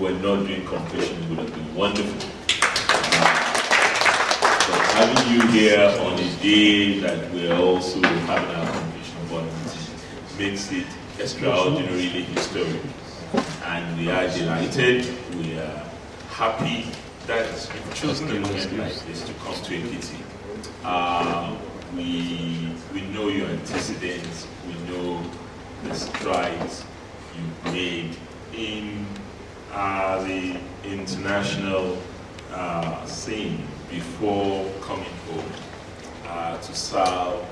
were not doing completion, it would have been wonderful. But having you here on a day that we're also having our completion board meeting makes it extraordinarily historic. And we are delighted, we are happy that you've chosen a moment like this to come to Ekiti. We know your antecedents, we know the strides you've made in the international scene before coming home to serve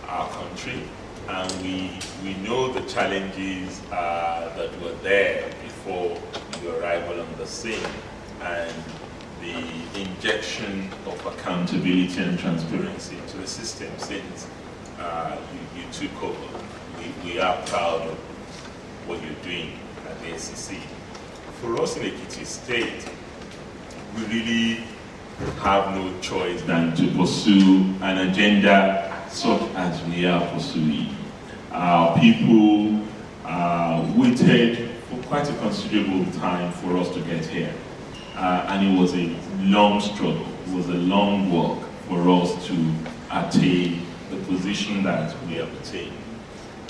our country. And we know the challenges that were there before your arrival on the scene, and the injection of accountability and transparency to the system since you took over. We are proud of what you're doing at the SEC. For us in Ekiti State, we really have no choice than to pursue an agenda such as we are pursuing. Our people waited for quite a considerable time for us to get here. And it was a long struggle, it was a long walk for us to attain the position that we have attained.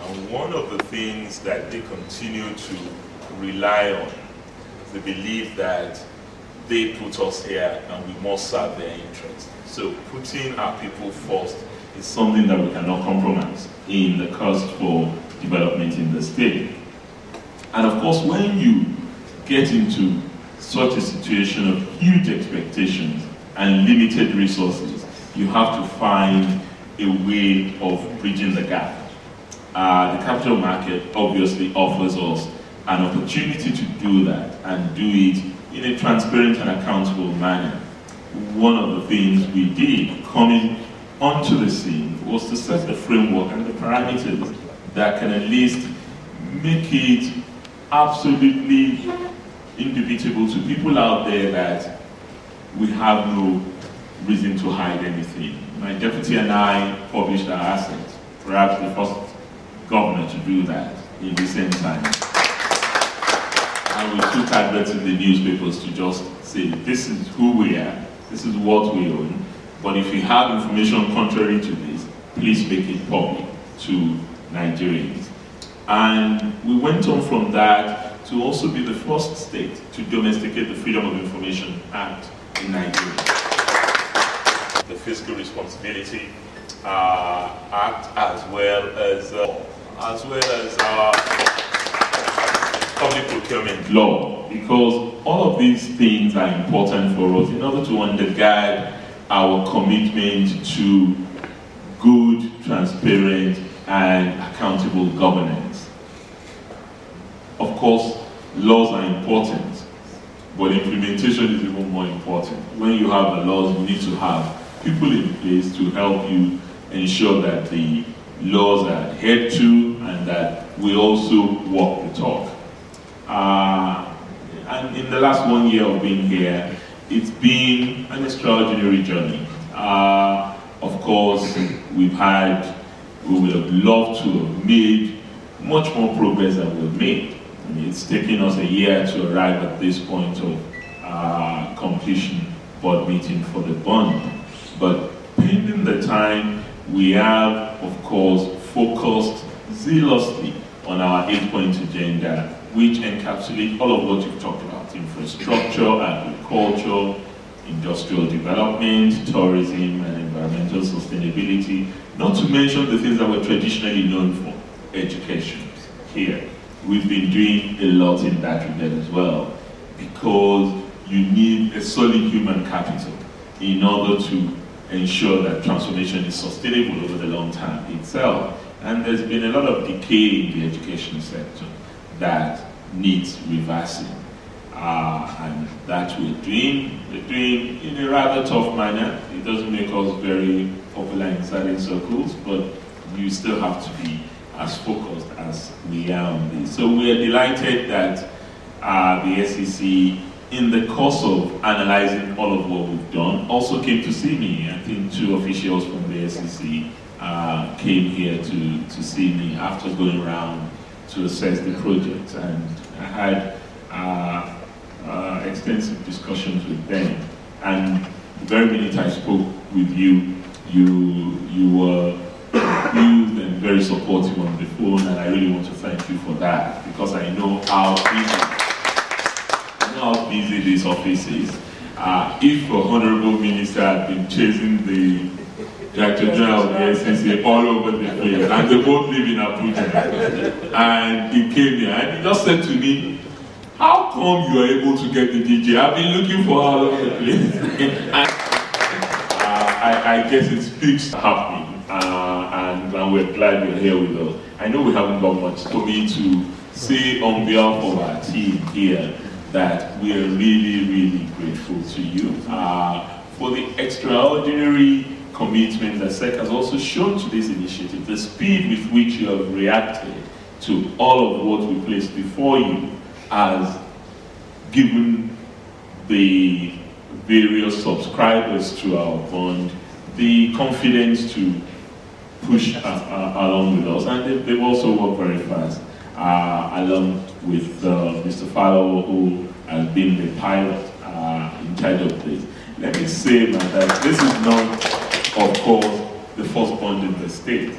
And one of the things that they continue to rely on is the belief that they put us here and we must serve their interests. So putting our people first is something that we cannot compromise in the quest for development in the state. And of course, when you get into such a situation of huge expectations and limited resources, you have to find a way of bridging the gap. The capital market obviously offers us an opportunity to do that and do it in a transparent and accountable manner. One of the things we did coming onto the scene was to set the framework and the parameters that can at least make it absolutely indubitable to people out there that we have no reason to hide anything. My deputy and I published our assets, perhaps the first governor to do that in recent times. And we took adverts in the newspapers to just say, this is who we are, this is what we own, but if you have information contrary to this, please make it public to Nigerians. And we went on from that to also be the first state to domesticate the Freedom of Information Act in Nigeria. The Fiscal Responsibility Act, as well as our public procurement law, because all of these things are important for us in order to undergird our commitment to good, transparent, and accountable governance. Of course, laws are important, but implementation is even more important. When you have the laws, you need to have people in place to help you ensure that the laws are adhered to and that we also walk the talk. And in the last 1 year of being here, it's been an extraordinary journey. Of course, we would have loved to have made much more progress than we've made. I mean, it's taken us a year to arrive at this point of completion board meeting for the bond. But pending the time, we have, of course, focused zealously on our 8-point agenda, which encapsulates all of what you've talked about: infrastructure, agriculture, industrial development, tourism, and environmental sustainability, not to mention the things that we're traditionally known for, education. Here, we've been doing a lot in that regard as well, because you need a solid human capital in order to ensure that transformation is sustainable over the long term itself. And there's been a lot of decay in the education sector that needs reversing. And that we're doing in a rather tough manner. It doesn't make us very popular in certain circles, but you still have to be as focused as we are on this. So we are delighted that the SEC, in the course of analyzing all of what we've done, also came to see me. I think 2 officials from the SEC came here to see me after going around to assess the project. And I had extensive discussions with them, and the very minute I spoke with you, you were used and very supportive on the phone, and I really want to thank you for that, because I know how busy this office is. If the Honorable Minister had been chasing the Director General of the SCC all over the place, and they both live in Abuja, and he came here and he just said to me, how come you are able to get the DJ? I've been looking for all over the place. And, I guess it speaks happy, and we're glad you're here with us. I know we haven't got much. For me to say on behalf of our team here that we are really, really grateful to you for the extraordinary commitment that SEC has also shown to this initiative, the speed with which you have reacted to all of what we placed before you has given the various subscribers to our fund the confidence to push along with us, and they've also worked very fast along with Mr. Fallow, who has been the pilot in charge of this. Let me say that this is not, of course, the first bond in the state.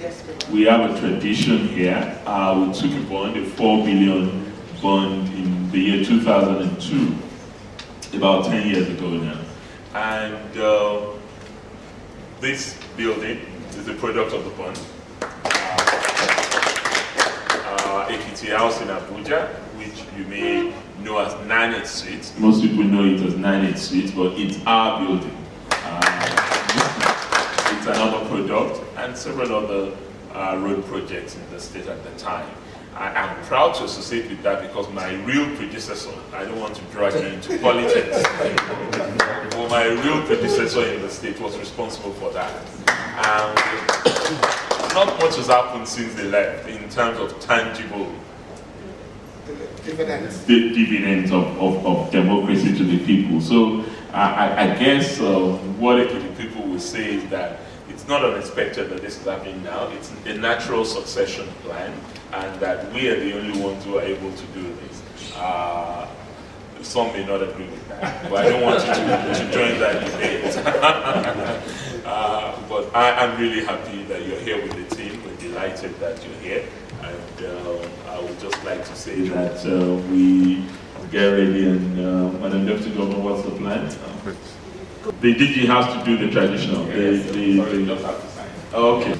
We have a tradition here. We took a bond, a 4 billion bond in the year 2002, about 10 years ago now. And this building is the product of the bond. Ekiti House in Abuja, which you may know as Nanit Suite. Most people know it as Nanit Suite, but it's our building. It's another product, and several other road projects in the state at the time. I'm proud to associate with that because my real predecessor, I don't want to drag you into politics, but my real predecessor in the state was responsible for that. Not much has happened since they left in terms of tangible dividends. The dividends of democracy to the people. So I guess what the people will say is that it's not unexpected that this is happening now. It's a natural succession plan, and that we are the only ones who are able to do this. Some may not agree with that, but I don't want you to join that debate. But I'm really happy that you're here with the team. We're delighted that you're here, and I would just like to say that we get ready, and Madam Deputy Governor, what's the plan? The DG has to do the traditional. Yes, they just have to sign. Okay.